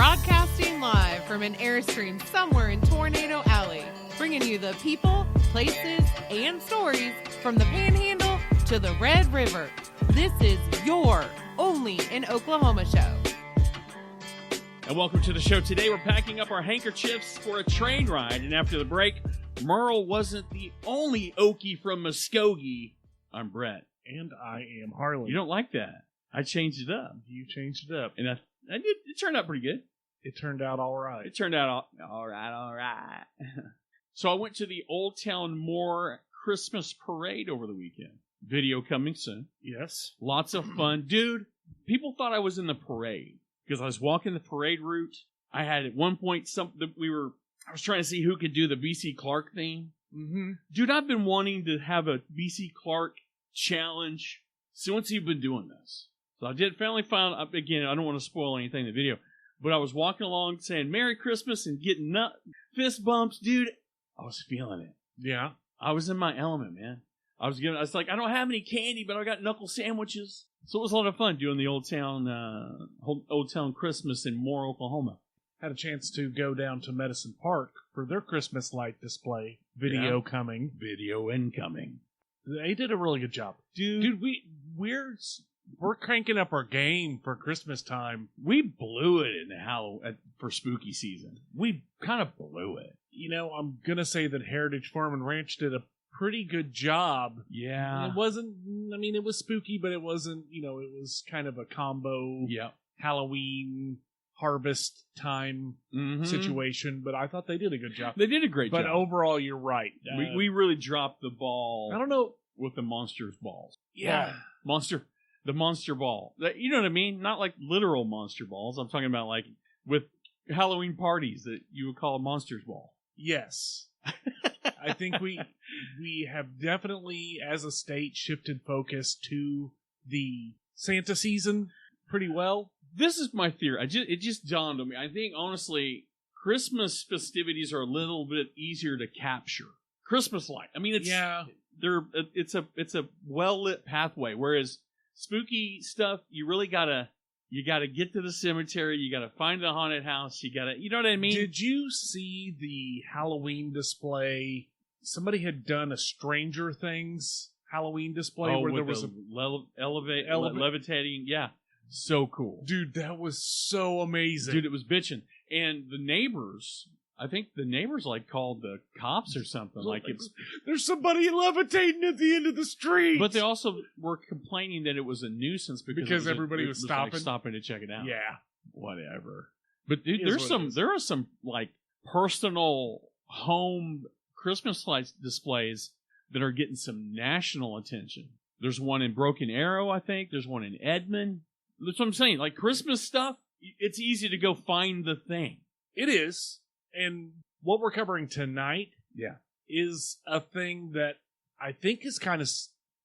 Broadcasting live from an Airstream somewhere in Tornado Alley, bringing you the people, places, and stories from the Panhandle to the Red River. This is your Only in Oklahoma show. And welcome to the show. Today we're packing up our handkerchiefs for a train ride. And after the break, Merle wasn't the only Okie from Muskogee. I'm Brett. And I am Harlan. You don't like that. I changed it up. You changed it up. And I did. It turned out pretty good. It turned out all right. It turned out all right. So I went to the Old Town Moore Christmas parade over the weekend. Video coming soon. Yes. Lots of fun. Dude, people thought I was in the parade because I was walking the parade route. I had at one point I was trying to see who could do the BC Clark theme. Mm-hmm. Dude, I've been wanting to have a BC Clark challenge since you've been doing this. So I finally found, again, I don't want to spoil anything in the video, but I was walking along saying Merry Christmas and getting fist bumps. Dude, I was feeling it. Yeah. I was in my element, man. I was like, I don't have any candy, but I got knuckle sandwiches. So it was a lot of fun doing the Old Town Christmas in Moore, Oklahoma. Had a chance to go down to medicinepark for their Christmas light display. Video coming. Video incoming. They did a really good job. Dude, we're cranking up our game for Christmas time. We blew it for spooky season. We kind of blew it. You know, I'm going to say that Heritage Farm and Ranch did a pretty good job. Yeah. It wasn't, it was spooky, but it wasn't, it was kind of a combo Halloween harvest time situation, but I thought they did a good job. They did a great job. But overall, you're right. We really dropped the ball. I don't know. With the monsters balls. Yeah. The monster ball. You know what I mean? Not like literal monster balls. I'm talking about like with Halloween parties that you would call a monsters ball. Yes. I think we have definitely, as a state, shifted focus to the Santa season pretty well. This is my theory. It just dawned on me. I think, honestly, Christmas festivities are a little bit easier to capture. Christmas light. I mean, it's a well-lit pathway, whereas spooky stuff, you really gotta get to the cemetery, you gotta find the haunted house, you know what I mean? Did you see the Halloween display? Somebody had done a Stranger Things Halloween display where there was levitating. Yeah, so cool, dude. That was so amazing, dude. It was bitching, and the neighbors. I think the neighbors called the cops or something. There's somebody levitating at the end of the street. But they also were complaining that it was a nuisance because everybody was stopping to check it out. Yeah, whatever. But dude, there are some personal home Christmas lights displays that are getting some national attention. There's one in Broken Arrow, I think. There's one in Edmond. That's what I'm saying. Like Christmas stuff, it's easy to go find the thing. It is. And what we're covering tonight is a thing that I think is kind of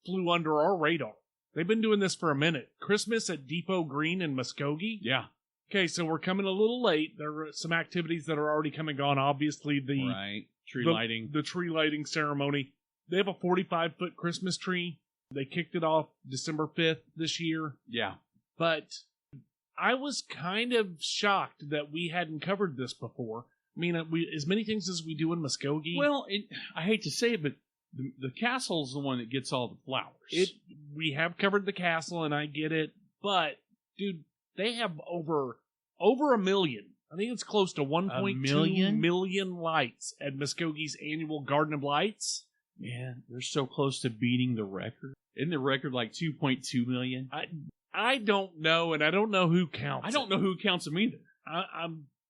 flew under our radar. They've been doing this for a minute. Christmas at Depot Green in Muskogee. Yeah. Okay, so we're coming a little late. There are some activities that are already come and gone. Obviously, tree lighting. The tree lighting ceremony. They have a 45-foot Christmas tree. They kicked it off December 5th this year. Yeah. But I was kind of shocked that we hadn't covered this before. I mean, as many things as we do in Muskogee. Well, I hate to say it, but the castle's the one that gets all the flowers. We have covered the castle, and I get it. But, dude, they have over a million. I think it's close to 1.2 million lights at Muskogee's annual Garden of Lights. Man, they're so close to beating the record. Isn't the record like 2.2 million? I don't know, and I don't know who counts. I don't know who counts them either.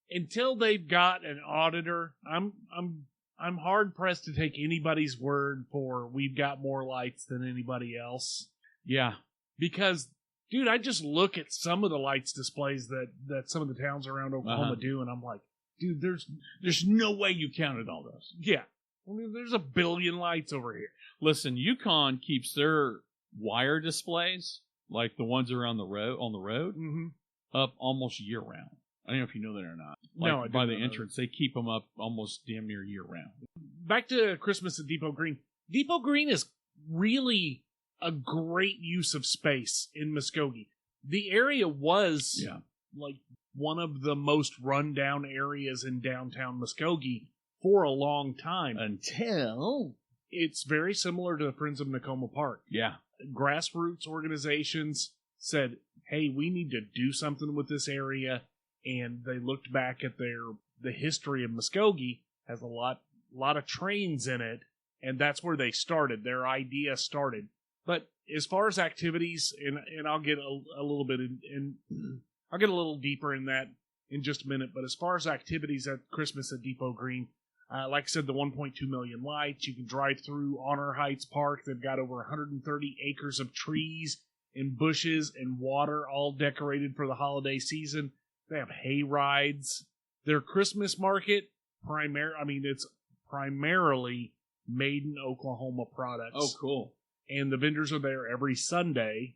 Until they've got an auditor, I'm hard pressed to take anybody's word for we've got more lights than anybody else. Yeah, because dude, I just look at some of the lights displays that some of the towns around Oklahoma do, and I'm like, dude, there's no way you counted all those. Yeah, I mean, there's a billion lights over here. Listen, Yukon keeps their wire displays, like the ones around the road, up almost year round. I don't know if you know that or not. No, by the entrance, they keep them up almost damn near year round. Back to Christmas at Depot Green. Depot Green is really a great use of space in Muskogee. The area was one of the most rundown areas in downtown Muskogee for a long time. Until it's very similar to the Friends of Nakoma Park. Yeah. Grassroots organizations said, hey, we need to do something with this area, and they looked back at the history of Muskogee has a lot of trains in it, and that's where they started. Their idea started. But as far as activities, and I'll get a little bit I'll get a little deeper in that in just a minute. But as far as activities at Christmas at Depot Green, like I said, the 1.2 million lights. You can drive through Honor Heights Park. They've got over 130 acres of trees and bushes and water, all decorated for the holiday season. They have hay rides. Their Christmas market, it's primarily made in Oklahoma products. Oh, cool. And the vendors are there every Sunday.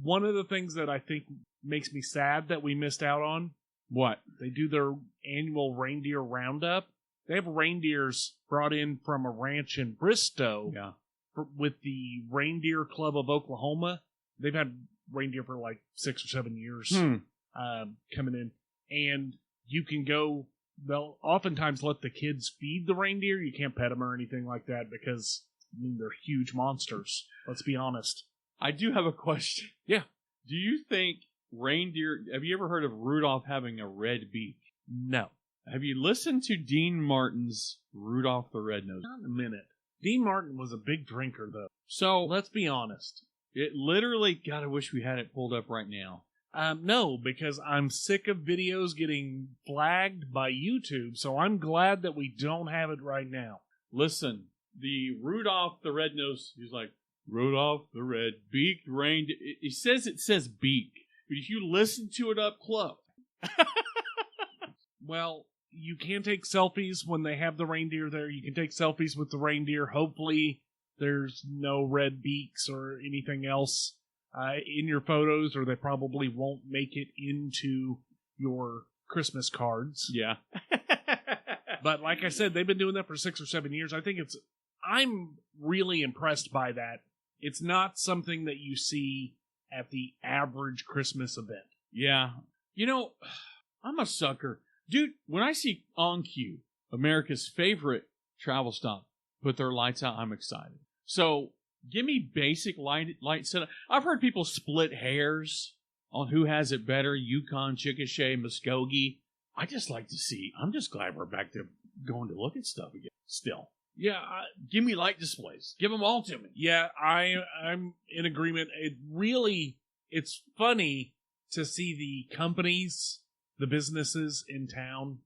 One of the things that I think makes me sad that we missed out on, what? They do their annual reindeer roundup. They have reindeers brought in from a ranch in Bristow with the Reindeer Club of Oklahoma. They've had reindeer for like 6 or 7 years coming in. And you can go, they'll oftentimes let the kids feed the reindeer. You can't pet them or anything like that because, they're huge monsters. Let's be honest. I do have a question. Yeah. Do you think reindeer, have you ever heard of Rudolph having a red beak? No. Have you listened to Dean Martin's Rudolph the Red-Nosed? Not in a minute. Dean Martin was a big drinker, though. So, let's be honest. It literally, God, I wish we had it pulled up right now. No, because I'm sick of videos getting flagged by YouTube, so I'm glad that we don't have it right now. Listen, the Rudolph the Red-Nosed, he's like, Rudolph the Red-Beaked Reindeer. It says beak, but if you listen to it up close. Well, you can take selfies when they have the reindeer there. You can take selfies with the reindeer. Hopefully there's no red beaks or anything else in your photos, or they probably won't make it into your Christmas cards. Yeah. But like I said, they've been doing that for 6 or 7 years. I'm really impressed by that. It's not something that you see at the average Christmas event. Yeah. I'm a sucker. Dude, when I see OnCue, America's favorite travel stop, put their lights out, I'm excited. So, give me basic light setup. I've heard people split hairs on who has it better, Yukon, Chickasha, Muskogee. I just like to see. I'm just glad we're back to going to look at stuff again. Still. Yeah. Give me light displays. Give them all to me. Yeah, I'm in agreement. It's funny to see the companies, the businesses in town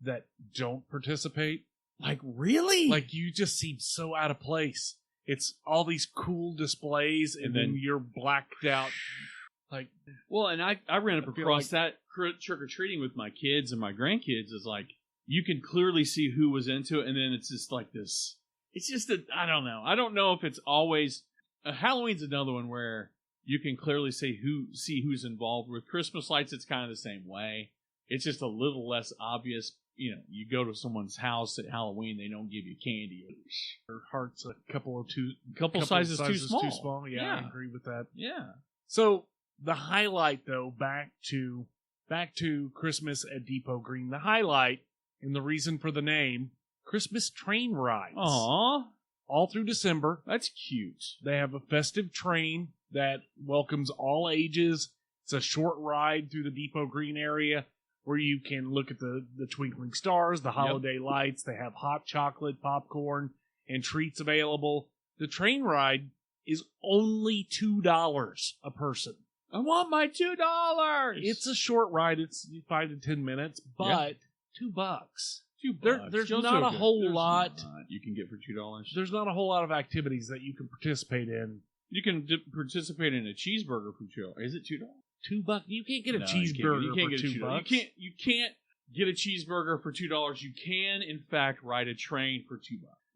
that don't participate. Like, really? Like, you just seem so out of place. It's all these cool displays, and then you're blacked out. Like, well, and I ran up across that trick-or-treating with my kids and my grandkids is like, you can clearly see who was into it, and then it's just like this. It's just I don't know. I don't know if it's always... Halloween's another one where you can clearly see who's involved. With Christmas lights, it's kind of the same way. It's just a little less obvious. You go to someone's house at Halloween, they don't give you candy. Their heart's a couple sizes too small. Yeah, I agree with that. Yeah. So the highlight, though, back to Christmas at Depot Green. The highlight, and the reason for the name, Christmas train rides. Aww. All through December. That's cute. They have a festive train that welcomes all ages. It's a short ride through the Depot Green area where you can look at the twinkling stars, the holiday lights. They have hot chocolate, popcorn, and treats available. The train ride is only $2 a person. I want my $2. It's a short ride. It's 5 to 10 minutes, but $2. $2. There's not a whole lot you can get for $2. There's not a whole lot of activities that you can participate in. You can participate in a cheeseburger for $2. Is it $2? $2? You can't get a cheeseburger for $2. You can't get a cheeseburger for $2. You can, in fact, ride a train for $2.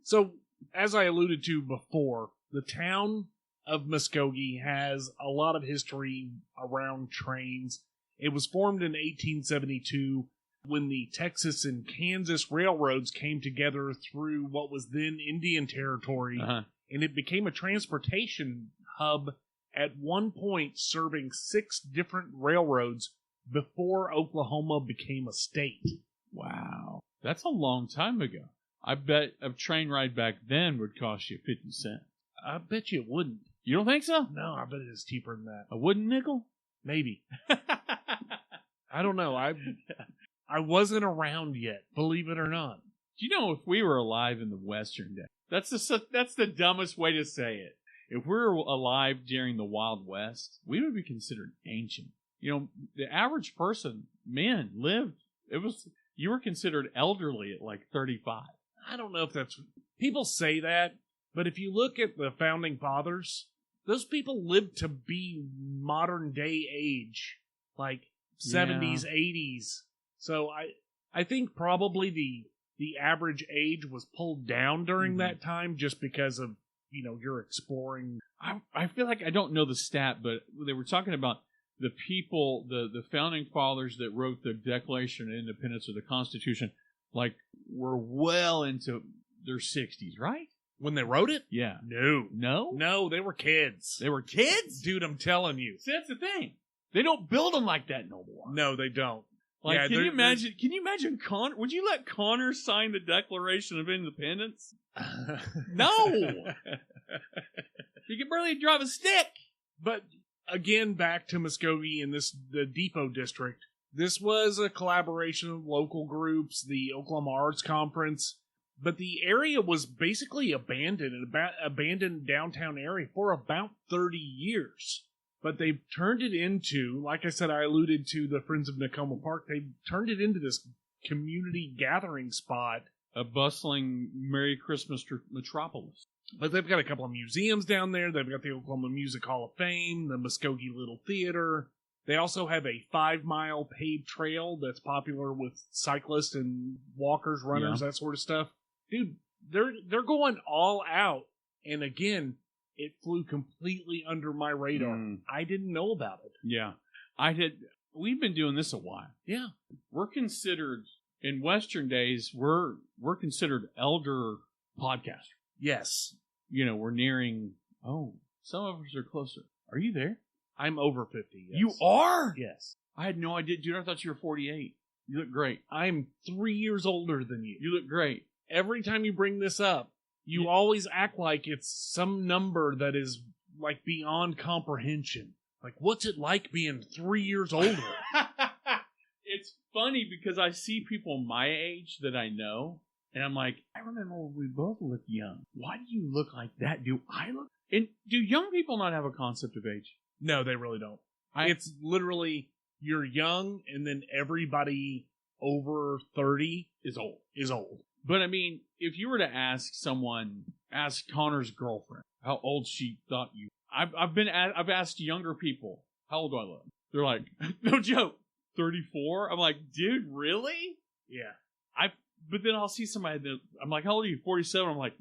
So, as I alluded to before, the town of Muskogee has a lot of history around trains. It was formed in 1872 when the Texas and Kansas railroads came together through what was then Indian Territory, and it became a transportation hub at one point, serving 6 different railroads before Oklahoma became a state. Wow. That's a long time ago. I bet a train ride back then would cost you 50 cents. I bet you it wouldn't. You don't think so? No, I bet it is cheaper than that. A wooden nickel? Maybe. I don't know. I wasn't around yet, believe it or not. Do you know if we were alive in the Western day? That's the dumbest way to say it. If we were alive during the Wild West, we would be considered ancient. You know, the average person, men, lived. You were considered elderly at like 35. I don't know if that's... People say that, but if you look at the Founding Fathers, those people lived to be modern day age, like 70s, 80s. So I think probably the average age was pulled down during that time just because of, you're exploring. I feel like I don't know the stat, but they were talking about the people, the Founding Fathers that wrote the Declaration of Independence or the Constitution, like, were well into their 60s, right? When they wrote it? Yeah. No, they were kids. They were kids? Dude, I'm telling you. See, that's the thing. They don't build them like that no more. No, they don't. Like, can you imagine Connor? Would you let Connor sign the Declaration of Independence? No! He can barely drive a stick. But again, back to Muskogee and the Depot District. This was a collaboration of local groups, the Oklahoma Arts Conference, but the area was basically abandoned downtown area for about 30 years. But they've turned it into, like I said, I alluded to the Friends of Nakoma Park, they've turned it into this community gathering spot. A bustling Merry Christmas metropolis. But they've got a couple of museums down there. They've got the Oklahoma Music Hall of Fame, the Muskogee Little Theater. They also have a 5-mile paved trail that's popular with cyclists and walkers, runners, that sort of stuff. Dude, they're going all out. And again, it flew completely under my radar. I didn't know about it. Yeah. We've been doing this a while. Yeah. We're considered, in Western days, we're considered elder podcasters. Yes. We're nearing, some of us are closer. Are you there? I'm over 50. Yes. You are? Yes. I had no idea. Dude, I thought you were 48. You look great. I'm 3 years older than you. You look great. Every time you bring this up, you always act like it's some number that is like beyond comprehension. Like, what's it like being 3 years older? It's funny because I see people my age that I know, and I'm like, I remember when we both looked young. Why do you look like that? Do I look? And do young people not have a concept of age? No, they really don't. It's literally, you're young, and then everybody over 30 is old. But I mean, if you were to ask Connor's girlfriend how old she thought you, I've asked younger people, how old do I look? They're like, no joke, 34. I'm like, dude, really? Yeah. But then I'll see somebody that I'm like, how old are you? 47. I'm like,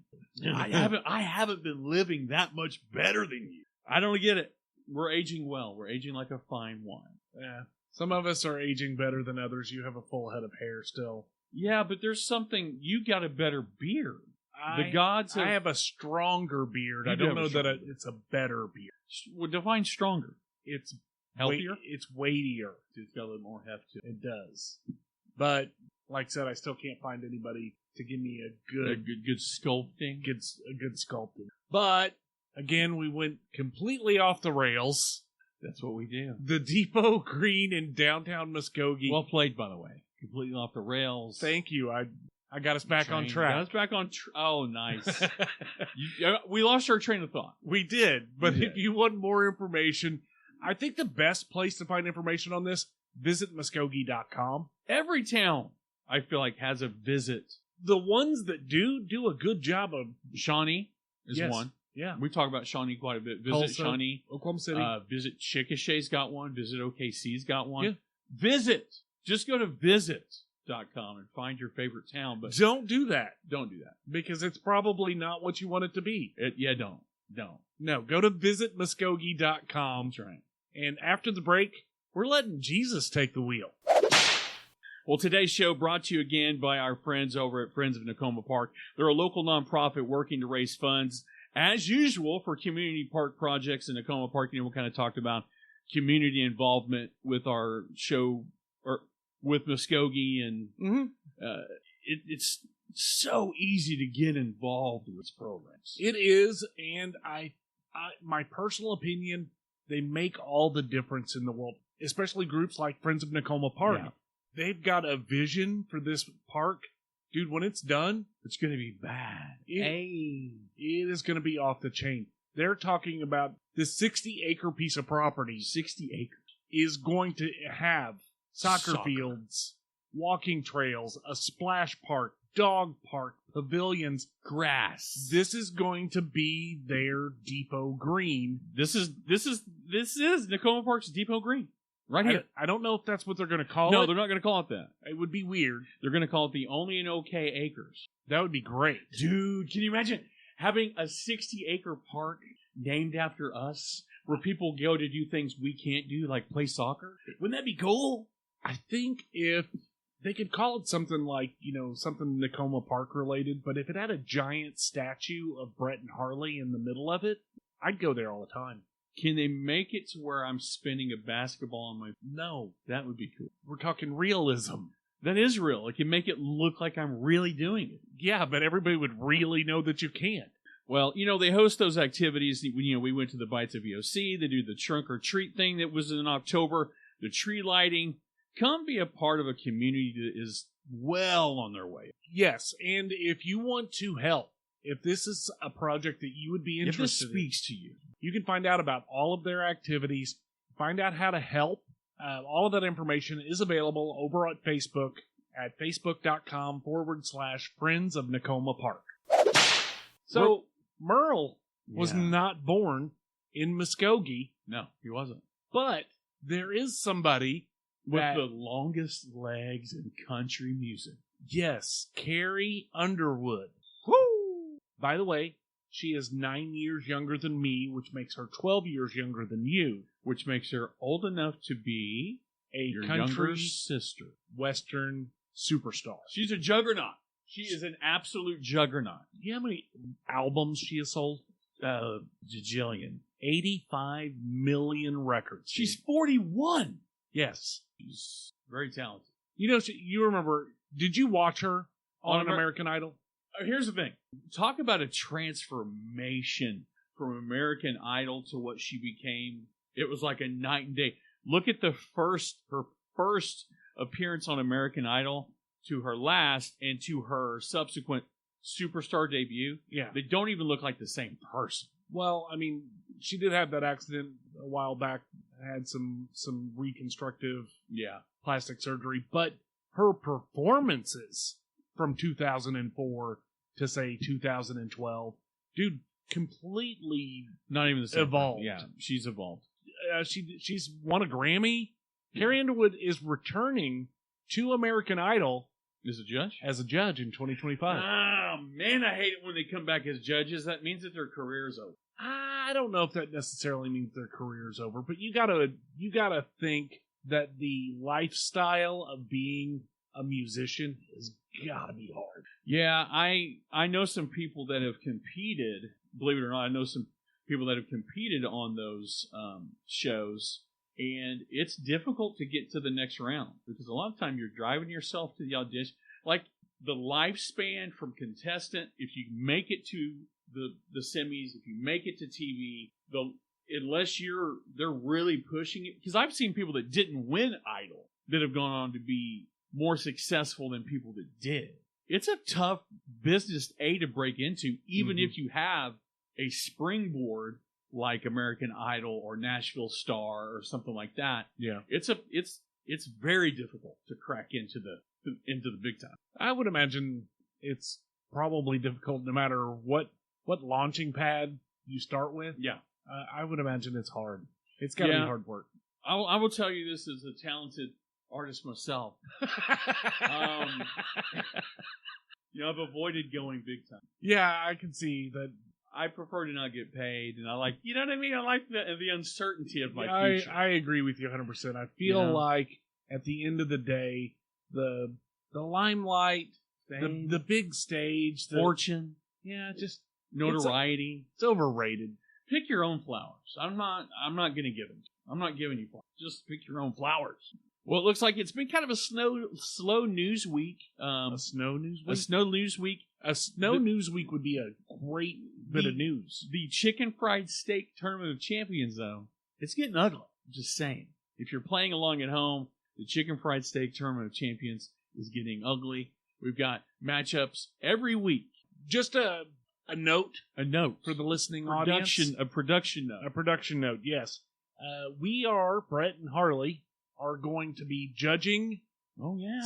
I haven't been living that much better than you. I don't get it. We're aging well. We're aging like a fine wine. Yeah. Some of us are aging better than others. You have a full head of hair still. Yeah, but there's something. You got a better beard. I have a stronger beard. I don't know that it's a better beard. Well, define stronger. It's healthier. It's weightier. It's got a little more heft to it. It does. But like I said, I still can't find anybody to give me a good sculpting. A good sculpting. But again, we went completely off the rails. That's what we do. The Depot Green in downtown Muskogee. Well played, by the way. Completely off the rails. Thank you. I got us back on track. Got us back on oh, nice. We lost our train of thought. We did. But if you want more information, I think the best place to find information on this, visit Muskogee.com. Every town, I feel like, has a visit. The ones that do a good job of... Shawnee is one. Yeah. We talk about Shawnee quite a bit. Visit Tulsa, Shawnee. Oklahoma City. Visit Chickasha's got one. Visit OKC's got one. Yeah. Visit. Just go to visit.com and find your favorite town. But don't do that. Don't do that. Because it's probably not what you want it to be. Don't. No, go to visitmuskogee.com. That's right. And after the break, we're letting Jesus take the wheel. Well, today's show brought to you again by our friends over at Friends of Nakoma Park. They're a local nonprofit working to raise funds, as usual, for community park projects in Nakoma Park. We kind of talked about community involvement with our show, or with Muskogee, and it's so easy to get involved with programs. It is, and I my personal opinion, they make all the difference in the world, especially groups like Friends of Nakoma Park. Yeah. They've got a vision for this park. Dude, when it's done, It's going to be bad. it is going to be off the chain. They're talking about this 60-acre piece of property 60 acres. is going to have soccer fields, walking trails, a splash park, dog park, pavilions, Grass. This is going to be their Depot Green. This is Nakoma Park's Depot Green. Right here. I don't know if that's what they're going to call it. No, they're not going to call it that. It would be weird. They're going to call it the OnlyinOK Acres. That would be great. Dude, can you imagine having a 60-acre park named after us, where people go to do things we can't do, like play soccer? Wouldn't that be cool? I think if they could call it something like, something Nakoma Park related, but if it had a giant statue of Brett and Harley in the middle of it, I'd go there all the time. Can they make it to where I'm spinning a basketball on my... No. That would be cool. We're talking realism. That is real. It can make it look like I'm really doing it. Yeah, but everybody would really know that you can't. Well, they host those activities. We went to the Bites of EOC. They do the trunk or treat thing that was in October, the tree lighting. Come be a part of a community that is well on their way. Yes, and if you want to help, if this is a project that you would be interested if this speaks to you, you can find out about all of their activities, find out how to help. All of that information is available over at Facebook at facebook.com/Friends of Nakoma Park. So, Merle was not born in Muskogee. No, he wasn't. But there is somebody with the longest legs in country music. Yes, Carrie Underwood. Woo! By the way, she is 9 years younger than me, which makes her 12 years younger than you. Which makes her old enough to be your country younger sister. Western superstar. She's a juggernaut. She is an absolute juggernaut. You know how many albums she has sold? Jillian. 85 million records. She's 41. Yes. She's very talented. You remember, did you watch her on American Idol? Here's the thing. Talk about a transformation from American Idol to what she became. It was like a night and day. Look at her first appearance on American Idol to her last and to her subsequent superstar debut. Yeah. They don't even look like the same person. Well, I mean, she did have that accident a while back, had some reconstructive plastic surgery, but her performances from 2004 to say 2012, dude, completely not even the same evolved. Yeah, she's evolved. She's won a Grammy. Carrie Underwood is returning to American Idol as a judge in 2025. Oh man, I hate it when they come back as judges. That means that their career is over. I don't know if that necessarily means their career is over, but you gotta think that the lifestyle of being a musician has gotta be hard. Yeah, I know some people that have competed. Believe it or not, I know some people that have competed on those shows, and it's difficult to get to the next round because a lot of time you're driving yourself to the audition. Like the lifespan from contestant, if you make it to the semis, if you make it to TV, unless they're really pushing it. Because I've seen people that didn't win Idol that have gone on to be more successful than people that did. It's a tough business to break into, even if you have a springboard like American Idol or Nashville Star or something like that. Yeah, it's very difficult to crack into the big time. I would imagine it's probably difficult no matter what launching pad you start with. Yeah, I would imagine it's hard. It's got to be hard work. I will tell you this as a talented artist myself. I've avoided going big time. Yeah, I can see that. I prefer to not get paid, and I like, you know what I mean? I like the uncertainty of my future. I agree with you 100%. I feel like at the end of the day, the limelight, the big stage, fortune, just notoriety, it's overrated. Pick your own flowers. I'm not going to give them. I'm not giving you flowers. Just pick your own flowers. Well, it looks like it's been kind of a slow news week. A snow news week? A snow news week. A snow news week would be a great bit of news. The Chicken Fried Steak Tournament of Champions, though, it's getting ugly. I'm just saying. If you're playing along at home, the Chicken Fried Steak Tournament of Champions is getting ugly. We've got matchups every week. Just a note. A note. For the listening audience. A production note. A production note, yes. Brett and Harley, are going to be judging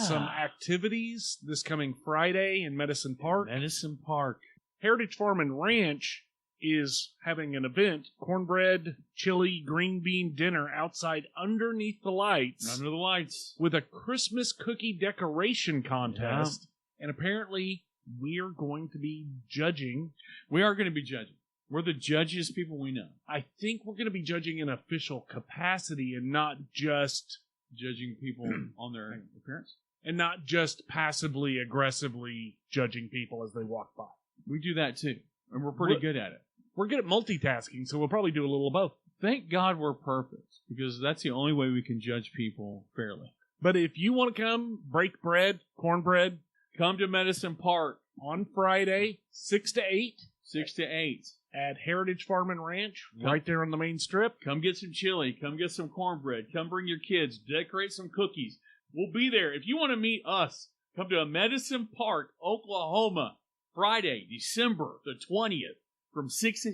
some activities this coming Friday in Medicine Park. Medicine Park. Heritage Farm and Ranch is having an event, cornbread, chili, green bean dinner outside underneath the lights. Under the lights. With a Christmas cookie decoration contest. Yeah. And apparently we're going to be judging. We are going to be judging. We're the judgiest people we know. I think we're going to be judging in official capacity and not just judging people on their appearance. And not just passively, aggressively judging people as they walk by. We do that too. And we're pretty good at it. We're good at multitasking, so we'll probably do a little of both. Thank God we're perfect, because that's the only way we can judge people fairly. But if you want to come, break bread, cornbread, come to Medicine Park on Friday, 6 to 8. 6 to 8. At Heritage Farm and Ranch, right there on the main strip. Come get some chili. Come get some cornbread. Come bring your kids. Decorate some cookies. We'll be there. If you want to meet us, come to Medicine Park, Oklahoma, Friday, December the 20th, from 6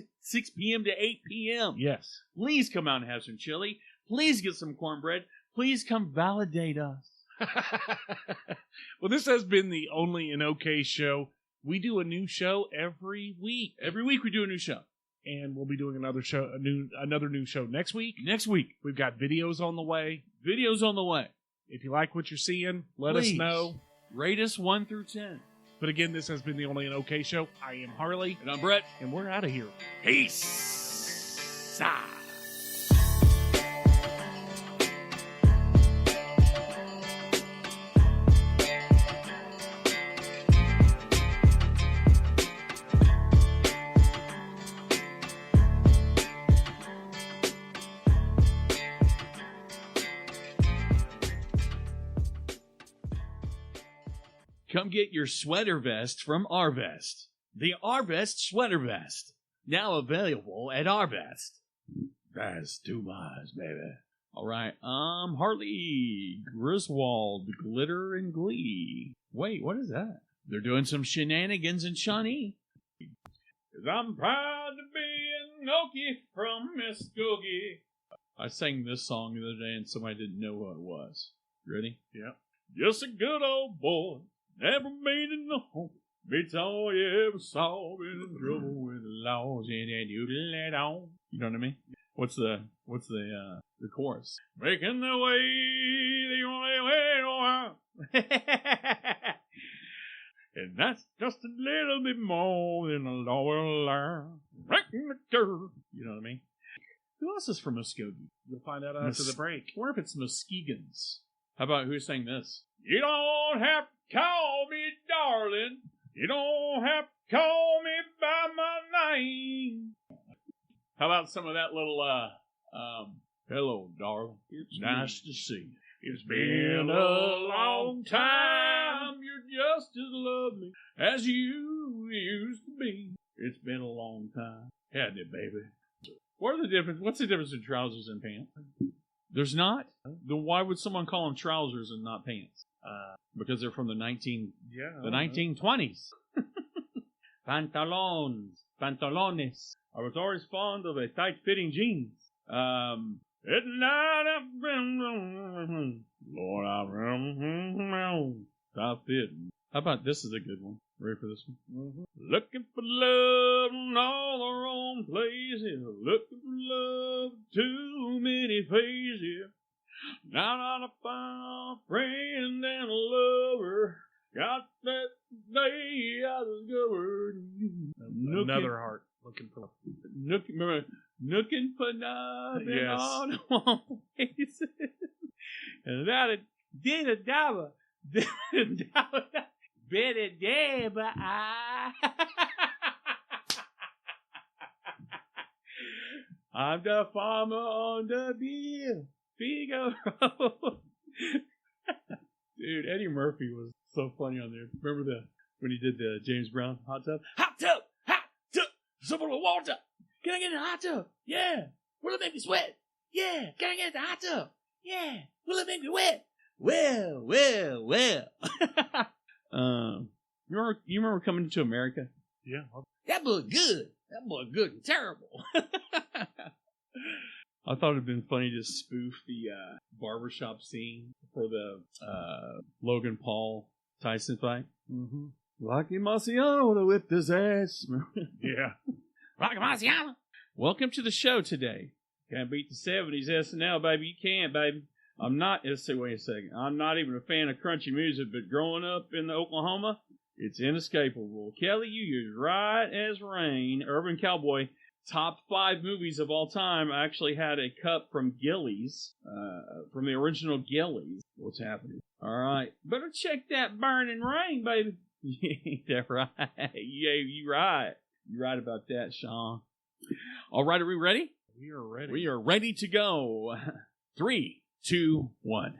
p.m. to 8 p.m. Yes. Please come out and have some chili. Please get some cornbread. Please come validate us. Well, this has been the Only in OK show. We do a new show every week. Every week we do a new show. And we'll be doing another new show next week. Next week. We've got videos on the way. Videos on the way. If you like what you're seeing, let us know. Rate us 1 through 10. But again, this has been the Only in OK show. I am Harley. And I'm Brett. And we're out of here. Peace. Come get your sweater vest from Arvest. The Arvest Sweater Vest. Now available at Arvest. That's too much, baby. All right. Harley Griswold, Glitter and Glee. Wait, what is that? They're doing some shenanigans in Shawnee. 'Cause I'm proud to be an Okie from Muskogee. I sang this song the other day and somebody didn't know what it was. Ready? Yeah. Just a good old boy. Never made it no home. Beats all you ever saw. Been in trouble with the laws and you let on. You know what I mean? What's the chorus? Making the way the only way to and that's just a little bit more than the law will learn. Breaking the curve. You know what I mean? Who else is from Muskogee? You'll find out after the break. I wonder if it's Muskegans. How about who's saying this? You don't have to call me darling. You don't have to call me by my name. How about some of that little, hello, darling. It's nice to see you. It's been a long time. You're just as lovely as you used to be. It's been a long time. Hadn't it, baby? What's the difference in trousers and pants? There's not? Then why would someone call them trousers and not pants? Because they're from the 1920s. Pantalones. I was always fond of a tight-fitting jeans. At night I've been, Lord, I've stop fitting. How about this is a good one? Ready for this one? Mm-hmm. Looking for love in all the wrong places. Looking for love in too many faces. Now not a fine friend and a lover. Got that day I discovered. Another heart. Looking for looking for nothing on the wrong places. And that it did a dabba. Better dabba. I'm the farmer on the Figaro. Dude, Eddie Murphy was so funny on there. Remember when he did the James Brown hot tub? Hot tub! Hot tub! Someone with water! Can I get in the hot tub? Yeah! Will it make me sweat? Yeah! Can I get in the hot tub? Yeah! Will it make me wet? Well. You remember Coming to America? Yeah. That boy good. That boy good and terrible. I thought it'd been funny to spoof the barbershop scene for the Logan Paul Tyson fight. Mm-hmm. Rocky Marciano would have whipped his ass. Yeah. Rocky Marciano. Welcome to the show today. Can't beat the 70s SNL, baby. You can't, baby. I'm not, wait a second. I'm not even a fan of crunchy music, but growing up in Oklahoma, it's inescapable. Kelly, you're right as rain. Urban Cowboy, top 5 movies of all time. I actually had a cup from Gillies, from the original Gillies. What's happening? All right. Better check that Burning Rain, baby. Ain't that right? Yeah, you right. You're right about that, Sean. All right, are we ready? We are ready. We are ready to go. 3, 2, 1.